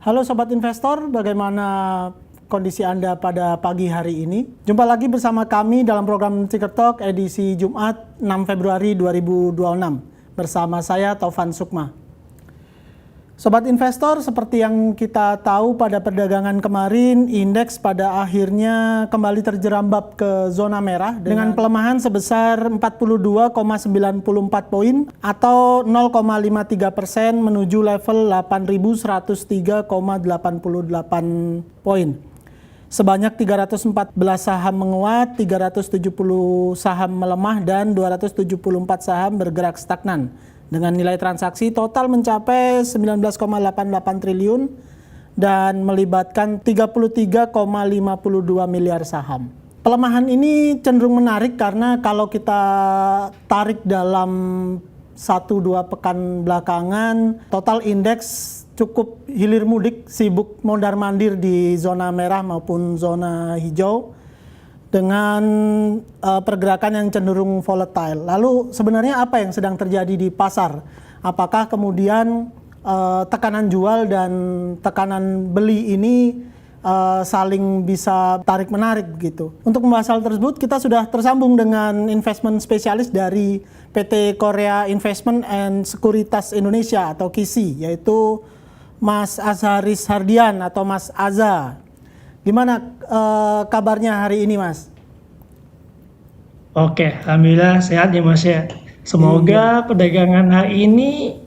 Halo Sobat Investor, bagaimana kondisi Anda pada pagi hari ini? Jumpa lagi bersama kami dalam program Ticker Talk edisi Jumat 6 Februari 2026 bersama saya Taufan Sukma. Sobat Investor, seperti yang kita tahu pada perdagangan kemarin, indeks pada akhirnya kembali terjerambab ke zona merah dengan pelemahan sebesar 42,94 poin atau 0,53% menuju level 8.103,88 poin. Sebanyak 314 saham menguat, 370 saham melemah, dan 274 saham bergerak stagnan. Dengan nilai transaksi total mencapai 19,88 triliun dan melibatkan 33,52 miliar saham. Pelemahan ini cenderung menarik karena kalau kita tarik dalam 1-2 pekan belakangan, total indeks cukup hilir mudik, sibuk mondar-mandir di zona merah maupun zona hijau dengan pergerakan yang cenderung volatile. Lalu sebenarnya apa yang sedang terjadi di pasar? Apakah kemudian tekanan jual dan tekanan beli ini saling bisa tarik-menarik gitu? Untuk membahas hal tersebut, kita sudah tersambung dengan investment spesialis dari PT Korea Investment and Sekuritas Indonesia atau KISI, yaitu Mas Azharis Hardian atau Mas Aza. Gimana kabarnya hari ini, Mas? Oke, alhamdulillah sehat ya Mas ya. Semoga perdagangan hari ini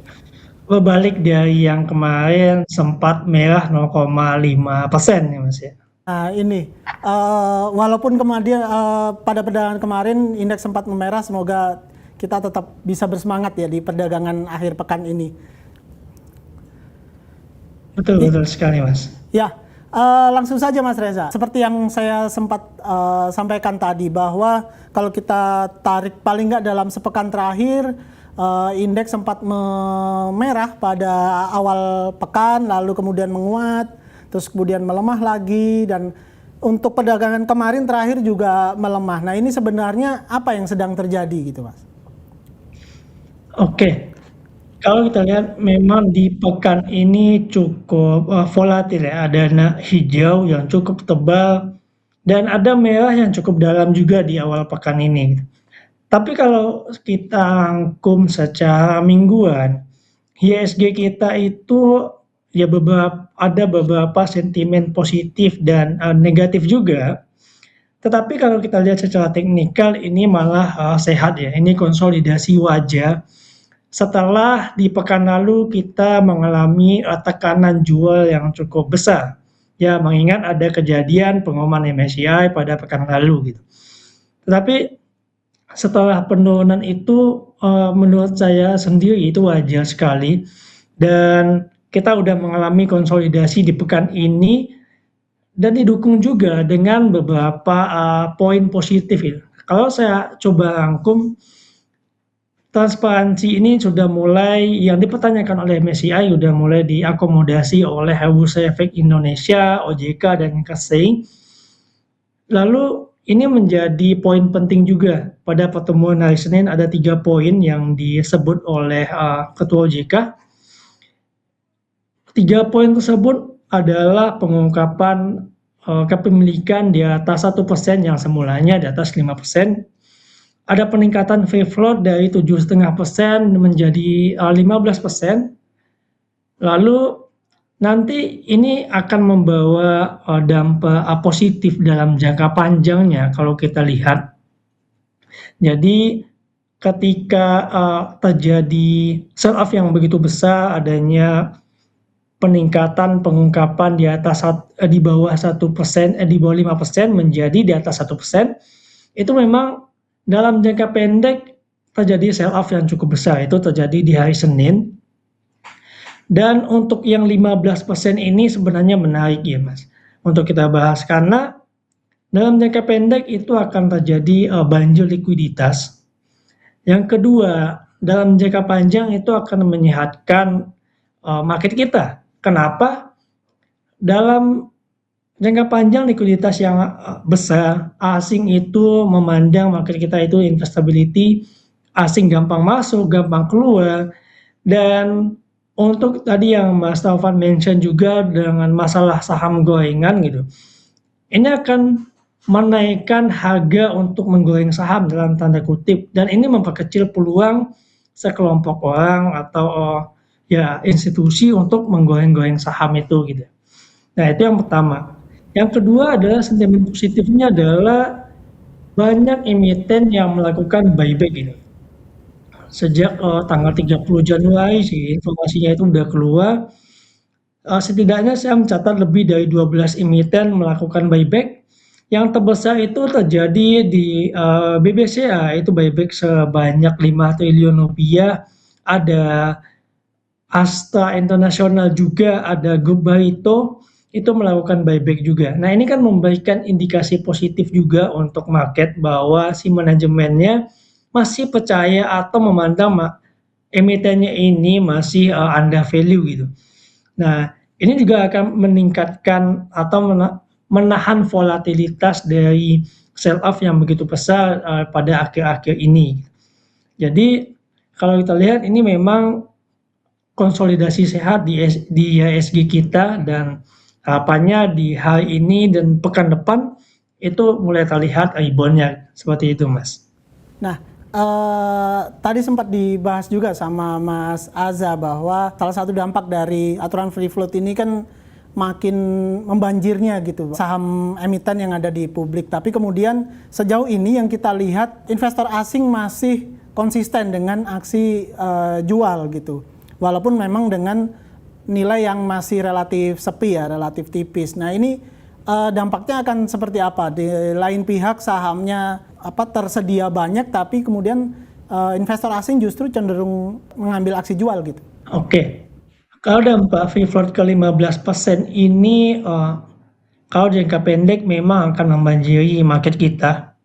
berbalik dari yang kemarin sempat merah 0,5% ya Mas ya. Nah ini, walaupun kemudian pada perdagangan kemarin indeks sempat memerah, semoga kita tetap bisa bersemangat ya di perdagangan akhir pekan ini. Betul sekali Mas. Ya, langsung saja Mas Reza. Seperti yang saya sempat sampaikan tadi bahwa kalau kita tarik paling nggak dalam sepekan terakhir, indeks sempat memerah pada awal pekan, lalu kemudian menguat, terus kemudian melemah lagi, dan untuk perdagangan kemarin terakhir juga melemah. Nah ini sebenarnya apa yang sedang terjadi gitu Mas? Oke. Kalau kita lihat memang di pekan ini cukup volatil ya, ada hijau yang cukup tebal dan ada merah yang cukup dalam juga di awal pekan ini. Tapi kalau kita rangkum secara mingguan, IHSG kita itu ya ada beberapa sentimen positif dan negatif juga. Tetapi kalau kita lihat secara teknikal ini malah sehat ya, ini konsolidasi wajah. Setelah di pekan lalu kita mengalami tekanan jual yang cukup besar, ya mengingat ada kejadian pengumuman MSCI pada pekan lalu gitu. Tetapi setelah penurunan itu menurut saya sendiri itu wajar sekali dan kita udah mengalami konsolidasi di pekan ini dan didukung juga dengan beberapa poin positif itu. Kalau saya coba rangkum, transparansi ini sudah mulai yang dipertanyakan oleh MSCI sudah mulai diakomodasi oleh Bursa Efek Indonesia, OJK, dan KSEI. Lalu ini menjadi poin penting juga pada pertemuan hari Senin, ada 3 poin yang disebut oleh Ketua OJK. 3 poin tersebut adalah pengungkapan kepemilikan di atas 1% yang semulanya di atas 5%. Ada peningkatan free float dari 7,5% menjadi 15%. Lalu nanti ini akan membawa dampak positif dalam jangka panjangnya kalau kita lihat. Jadi ketika terjadi sell off yang begitu besar, adanya peningkatan pengungkapan di atas di bawah 1%, di bawah 5% menjadi di atas 1%, itu memang dalam jangka pendek terjadi sell off yang cukup besar, itu terjadi di hari Senin. Dan untuk yang 15% ini sebenarnya menarik ya Mas, untuk kita bahas karena dalam jangka pendek itu akan terjadi banjir likuiditas. Yang kedua, dalam jangka panjang itu akan menyehatkan market kita. Kenapa? Dalam jangka panjang likuiditas yang besar, asing itu memandang market kita itu investability, asing gampang masuk, gampang keluar, dan Untuk tadi yang Mas Taufan mention juga dengan masalah saham gorengan gitu, ini akan menaikkan harga untuk menggoreng saham dalam tanda kutip, dan ini memperkecil peluang sekelompok orang atau ya institusi untuk menggoreng-goreng saham itu gitu. Nah itu yang pertama. Yang kedua adalah sentimen positifnya adalah banyak emiten yang melakukan buyback gitu. Sejak tanggal 30 Januari sih informasinya itu udah keluar. Setidaknya saya mencatat lebih dari 12 emiten melakukan buyback. Yang terbesar itu terjadi di BBCA, itu buyback sebanyak 5 triliun rupiah. Ada Asta Internasional juga, ada Grup Barito, itu melakukan buyback juga. Nah ini kan memberikan indikasi positif juga untuk market bahwa si manajemennya masih percaya atau memandang emitennya ini masih under value gitu. Nah, ini juga akan meningkatkan atau menahan volatilitas dari sell off yang begitu besar pada akhir-akhir ini. Jadi kalau kita lihat ini memang konsolidasi sehat di IHSG kita, dan harapannya di hari ini dan pekan depan itu mulai terlihat reboundnya seperti itu, Mas. Nah, tadi sempat dibahas juga sama Mas Aza bahwa salah satu dampak dari aturan free float ini kan makin membanjirnya gitu saham emiten yang ada di publik. Tapi kemudian sejauh ini yang kita lihat investor asing masih konsisten dengan aksi jual gitu. Walaupun memang dengan nilai yang masih relatif sepi ya, relatif tipis. Nah ini dampaknya akan seperti apa? Di lain pihak sahamnya tersedia banyak, tapi kemudian investor asing justru cenderung mengambil aksi jual gitu. Oke, kalau dampak free float ke 15% ini kalau jangka pendek memang akan membanjiri market kita.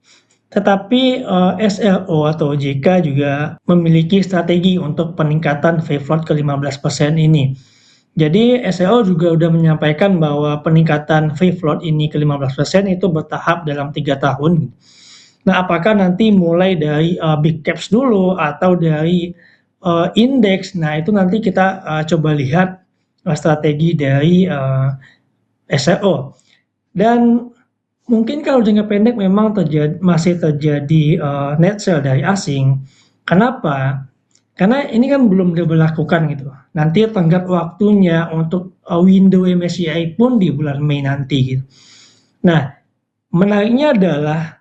Tetapi SLO atau OJK juga memiliki strategi untuk peningkatan free float ke 15% ini. Jadi SLO juga sudah menyampaikan bahwa peningkatan free float ini ke 15% itu bertahap dalam 3 tahun. Nah, apakah nanti mulai dari big caps dulu atau dari indeks? Nah, itu nanti kita coba lihat strategi dari SLO. Dan mungkin kalau jangka pendek memang masih terjadi net sell dari asing. Kenapa? Karena ini kan belum diberlakukan gitu. Nanti tenggat waktunya untuk window MSCI pun di bulan Mei nanti gitu. Nah, menariknya adalah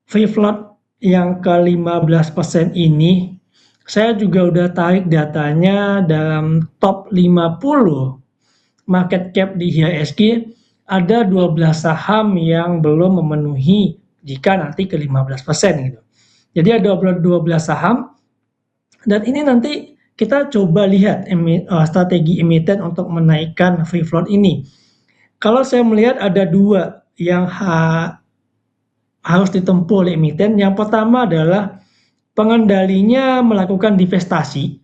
free float yang ke 15% ini, saya juga udah tarik datanya dalam top 50 market cap di IHSG. Ada 12 saham yang belum memenuhi jika nanti ke 15% gitu. Jadi ada 12 saham, dan ini nanti kita coba lihat strategi emiten untuk menaikkan free float ini. Kalau saya melihat ada dua yang harus ditempuh oleh emiten. Yang pertama adalah pengendalinya melakukan divestasi.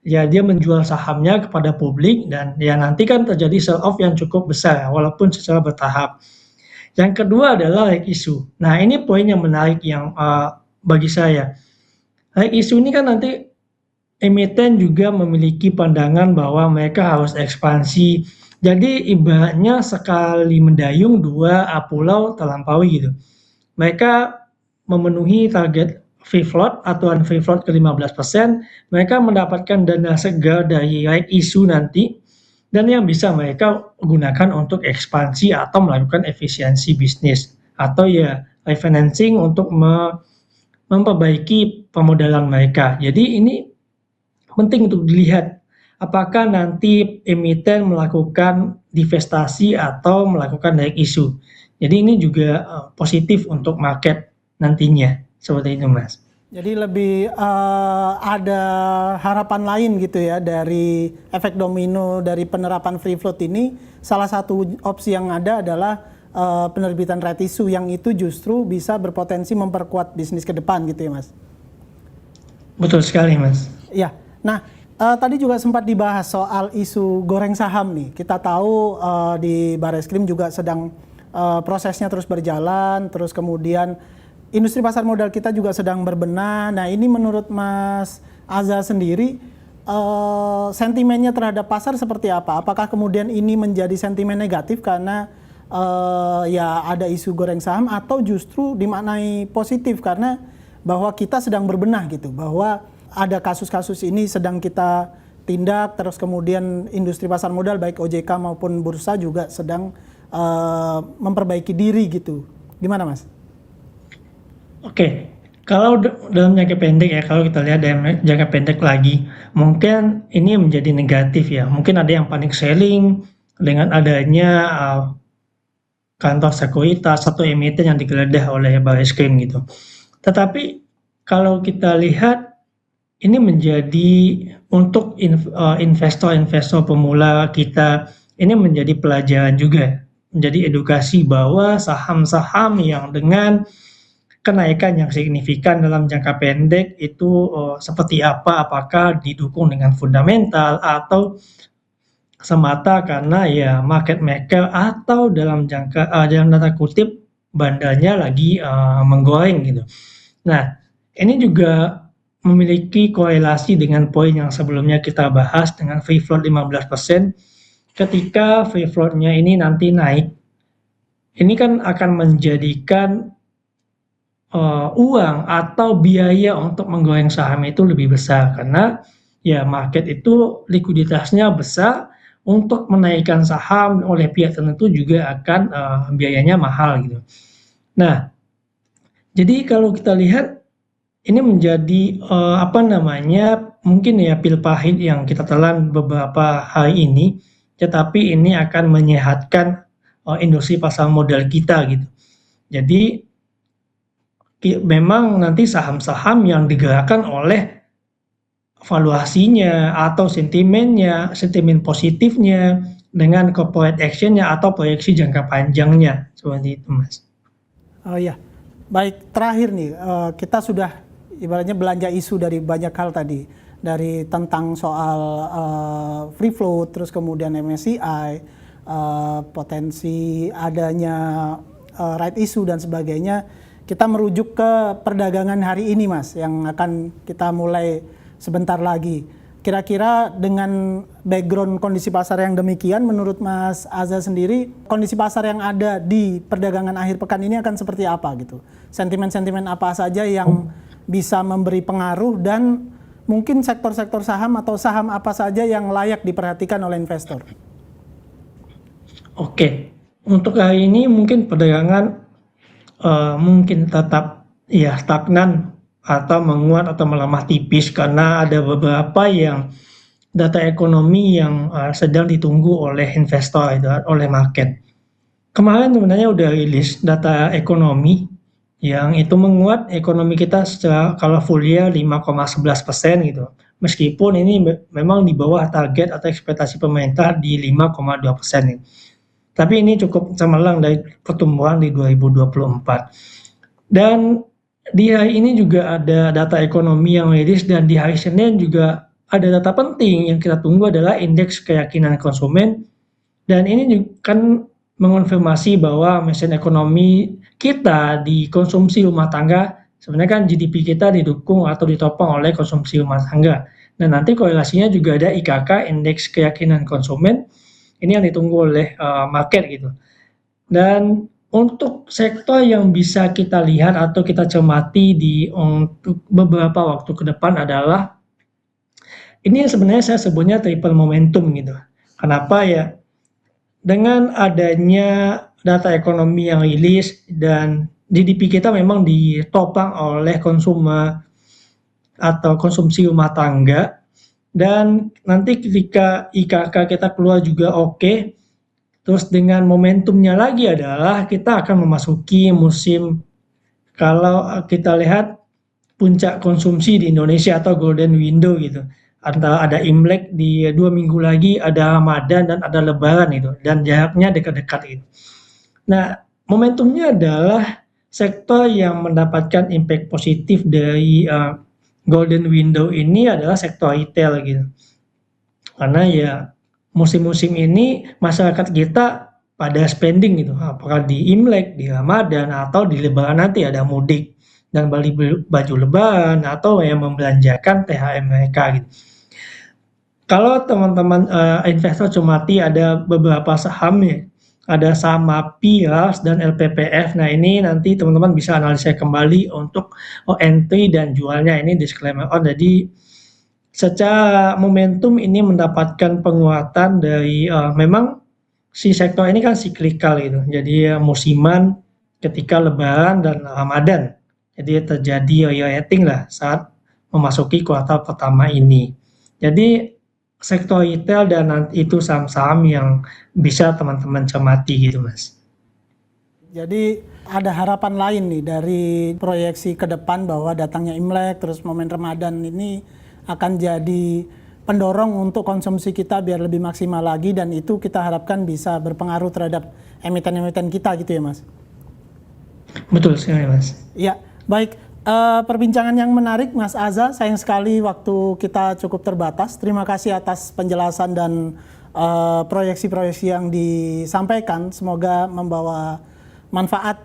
Ya, dia menjual sahamnya kepada publik, dan ya nanti kan terjadi sell off yang cukup besar walaupun secara bertahap. Yang kedua adalah right issue. Nah, ini poin yang menarik yang bagi saya. Right issue ini kan nanti emiten juga memiliki pandangan bahwa mereka harus ekspansi. Jadi ibaratnya sekali mendayung dua pulau terlampaui gitu. Mereka memenuhi target free float, aturan free float ke 15%, mereka mendapatkan dana segar dari right issue nanti, dan yang bisa mereka gunakan untuk ekspansi atau melakukan efisiensi bisnis, atau ya refinancing untuk memperbaiki permodalan mereka. Jadi ini penting untuk dilihat apakah nanti emiten melakukan divestasi atau melakukan right issue. Jadi ini juga positif untuk market nantinya. Seperti itu, Mas. Jadi lebih ada harapan lain gitu ya dari efek domino dari penerapan free float ini. Salah satu opsi yang ada adalah penerbitan right issue, yang itu justru bisa berpotensi memperkuat bisnis ke depan gitu ya, Mas. Betul sekali, Mas. Ya. Nah, tadi juga sempat dibahas soal isu goreng saham nih. Kita tahu di Bareskrim juga sedang prosesnya terus berjalan, terus kemudian industri pasar modal kita juga sedang berbenah. Nah, ini menurut Mas Aza sendiri, sentimennya terhadap pasar seperti apa? Apakah kemudian ini menjadi sentimen negatif karena ya ada isu goreng saham, atau justru dimaknai positif karena bahwa kita sedang berbenah gitu, bahwa ada kasus-kasus ini sedang kita tindak, terus kemudian industri pasar modal baik OJK maupun bursa juga sedang memperbaiki diri gitu. Gimana Mas? Oke, kalau dalam jangka pendek ya, kalau kita lihat dalam jangka pendek lagi, mungkin ini menjadi negatif ya. Mungkin ada yang panic selling dengan adanya kantor sekuritas atau emiten yang digeledah oleh Barreskrim gitu. Tetapi kalau kita lihat ini menjadi untuk investor-investor pemula kita, ini menjadi pelajaran juga, menjadi edukasi bahwa saham-saham yang dengan kenaikan yang signifikan dalam jangka pendek itu seperti apa, apakah didukung dengan fundamental atau semata karena ya market maker atau dalam tanda kutip bandarnya lagi menggoreng gitu. Nah, ini juga memiliki korelasi dengan poin yang sebelumnya kita bahas dengan free float 15%. Ketika free float-nya ini nanti naik, ini kan akan menjadikan uang atau biaya untuk menggoreng saham itu lebih besar karena ya market itu likuiditasnya besar, untuk menaikkan saham oleh pihak tertentu juga akan biayanya mahal gitu. Nah, jadi kalau kita lihat ini menjadi mungkin ya pil pahit yang kita telan beberapa hari ini, tetapi ini akan menyehatkan industri pasar modal kita gitu. Jadi memang nanti saham-saham yang digerakkan oleh valuasinya atau sentimen positifnya dengan corporate actionnya atau proyeksi jangka panjangnya, seperti itu Mas. Oh iya, baik, terakhir nih, kita sudah ibaratnya belanja isu dari banyak hal tadi, dari tentang soal free float, terus kemudian MSCI, potensi adanya right issue dan sebagainya. Kita merujuk ke perdagangan hari ini Mas, yang akan kita mulai sebentar lagi. Kira-kira dengan background kondisi pasar yang demikian, menurut Mas Azza sendiri, kondisi pasar yang ada di perdagangan akhir pekan ini akan seperti apa gitu? Sentimen-sentimen apa saja yang bisa memberi pengaruh, dan mungkin sektor-sektor saham atau saham apa saja yang layak diperhatikan oleh investor? Oke, untuk hari ini mungkin perdagangan mungkin tetap ya stagnan atau menguat atau melemah tipis karena ada beberapa yang data ekonomi yang sedang ditunggu oleh investor, oleh market. Kemarin sebenarnya udah rilis data ekonomi yang itu menguat ekonomi kita secara kalau full year 5,11% gitu. Meskipun ini memang di bawah target atau ekspektasi pemerintah di 5,2% gitu. Tapi ini cukup cemerlang dari pertumbuhan di 2024. Dan di hari ini juga ada data ekonomi yang rilis, dan di hari Senin juga ada data penting yang kita tunggu adalah indeks keyakinan konsumen. Dan ini juga kan mengonfirmasi bahwa mesin ekonomi kita di konsumsi rumah tangga, sebenarnya kan GDP kita didukung atau ditopang oleh konsumsi rumah tangga. Dan nanti korelasinya juga ada IKK, indeks keyakinan konsumen. Ini yang ditunggu oleh market gitu. Dan untuk sektor yang bisa kita lihat atau kita cermati untuk beberapa waktu ke depan adalah ini sebenarnya saya sebutnya triple momentum gitu. Kenapa ya? Dengan adanya data ekonomi yang rilis dan GDP kita memang ditopang oleh konsumer atau konsumsi rumah tangga. Dan nanti ketika IKK kita keluar juga oke, terus dengan momentumnya lagi adalah kita akan memasuki musim, kalau kita lihat puncak konsumsi di Indonesia atau golden window gitu. Ada Imlek di 2 minggu lagi, ada Ramadan dan ada Lebaran itu, dan jaraknya dekat-dekat itu. Nah, momentumnya adalah sektor yang mendapatkan impact positif dari golden window ini adalah sektor retail gitu. Karena ya musim-musim ini masyarakat kita pada spending gitu, apakah di Imlek, di Ramadan, atau di Lebaran nanti ada mudik dan beli baju Lebaran atau yang membelanjakan THR mereka gitu. Kalau teman-teman investor cermati ada beberapa saham ya, ada saham MAPI, RAS, dan LPPF. Nah ini nanti teman-teman bisa analisa kembali untuk entry dan jualnya. Ini disclaimer on. Jadi secara momentum ini mendapatkan penguatan dari memang si sektor ini kan siklikal gitu. Jadi musiman ketika Lebaran dan Ramadan. Jadi terjadi rating lah saat memasuki kuartal pertama ini. Jadi sektor retail dan nanti itu saham-saham yang bisa teman-teman cermati gitu Mas. Jadi ada harapan lain nih dari proyeksi ke depan bahwa datangnya Imlek terus momen Ramadan ini akan jadi pendorong untuk konsumsi kita biar lebih maksimal lagi, dan itu kita harapkan bisa berpengaruh terhadap emiten-emiten kita gitu ya Mas. Betul sekali Mas. Ya, baik. Perbincangan yang menarik Mas Aza, sayang sekali waktu kita cukup terbatas. Terima kasih atas penjelasan dan proyeksi-proyeksi yang disampaikan. Semoga membawa manfaat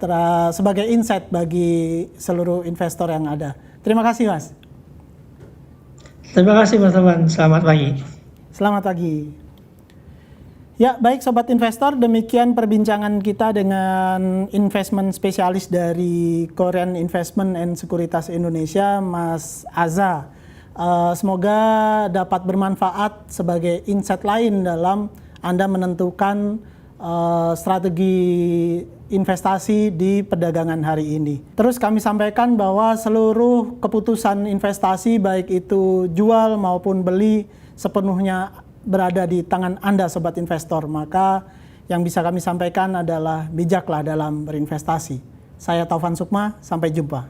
sebagai insight bagi seluruh investor yang ada. Terima kasih Mas. Terima kasih Mas Taman. Selamat pagi. Selamat pagi. Ya, baik Sobat Investor, demikian perbincangan kita dengan investment spesialis dari Korean Investment and Sekuritas Indonesia, Mas Aza. Semoga dapat bermanfaat sebagai insight lain dalam Anda menentukan strategi investasi di perdagangan hari ini. Terus kami sampaikan bahwa seluruh keputusan investasi baik itu jual maupun beli sepenuhnya berada di tangan Anda Sobat Investor. Maka yang bisa kami sampaikan adalah bijaklah dalam berinvestasi. Saya Taufan Sukma, sampai jumpa.